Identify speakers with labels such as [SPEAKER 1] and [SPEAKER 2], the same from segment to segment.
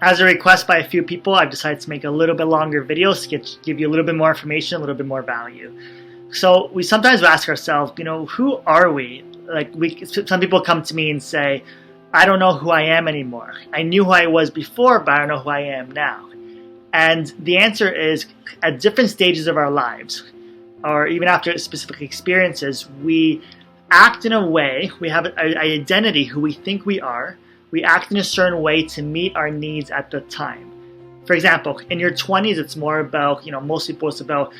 [SPEAKER 1] As a request by a few people, I've decided to make a little bit longer videos to give you a little bit more information, a little bit more value. So we sometimes ask ourselves, who are we? Some people come to me and say, I don't know who I am anymore. I knew who I was before, but I don't know who I am now. And the answer is, at different stages of our lives, or even after specific experiences, we act in a way, we have an identity, who we think we are. We act in a certain way to meet our needs at the time. For example, in your 20s, it's more about, most people it's about,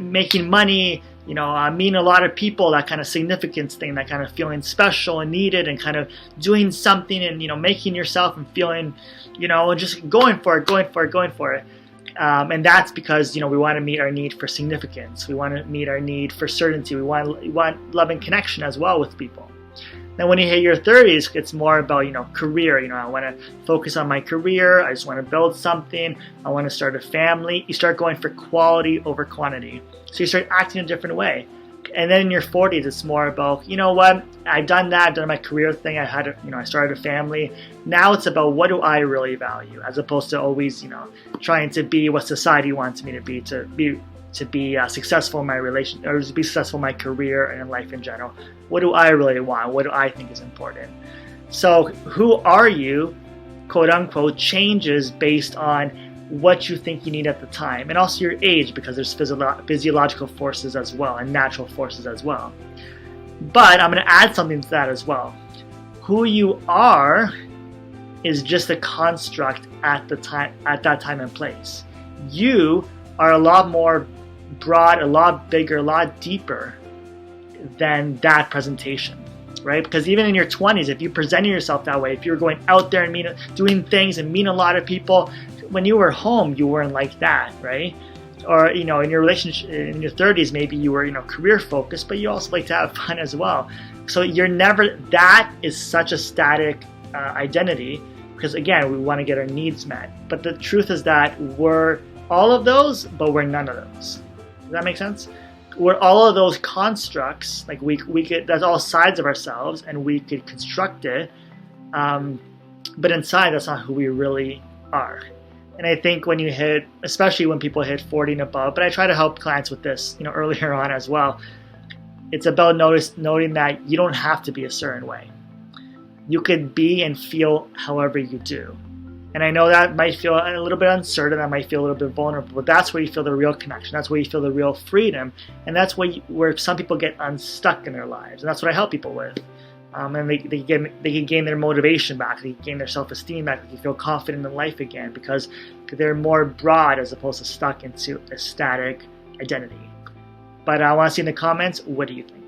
[SPEAKER 1] making money, meeting a lot of people, that kind of significance thing, that kind of feeling special and needed, and kind of doing something and, making yourself and feeling, just going for it. And that's because, we want to meet our need for significance. We want to meet our need for certainty. We want love and connection as well with people. Now, when you hit your 30s, it's more about, career. I want to focus on my career. I just want to build something. I want to start a family. You start going for quality over quantity. So you start acting a different way. And then in your 40s, it's more about, I've done that. I've done my career thing. I started a family. Now it's about, what do I really value, as opposed to always, trying to be what society wants me to be successful in my relation, or to be successful in my career and in life in general. What do I really want? What do I think is important? So who are you, quote unquote, changes based on what you think you need at the time, and also your age, because there's physiological forces as well, and natural forces as well. But I'm going to add something to that as well. Who you are is just a construct at that time and place. You are a lot more broad, a lot bigger, a lot deeper than that presentation, right? Because even in your 20s, if you presented yourself that way, if you were going out there and doing things and meeting a lot of people, when you were home, you weren't like that, right? Or, in your relationship, in your 30s, maybe you were, career focused, but you also like to have fun as well. So that is such a static identity, because again, we want to get our needs met. But the truth is that we're all of those, but we're none of those. Does that make sense? We're all of those constructs. Like we could, that's all sides of ourselves, and we could construct it. But inside, that's not who we really are. And I think when you hit, especially when people hit 40 and above, but I try to help clients with this, earlier on as well. It's about noting that you don't have to be a certain way. You could be and feel however you do. And I know that might feel a little bit uncertain, that might feel a little bit vulnerable, but that's where you feel the real connection. That's where you feel the real freedom. And that's where some people get unstuck in their lives. And that's what I help people with. And they can gain their motivation back. They can gain their self-esteem back. They can feel confident in life again, because they're more broad as opposed to stuck into a static identity. But I want to see in the comments, what do you think?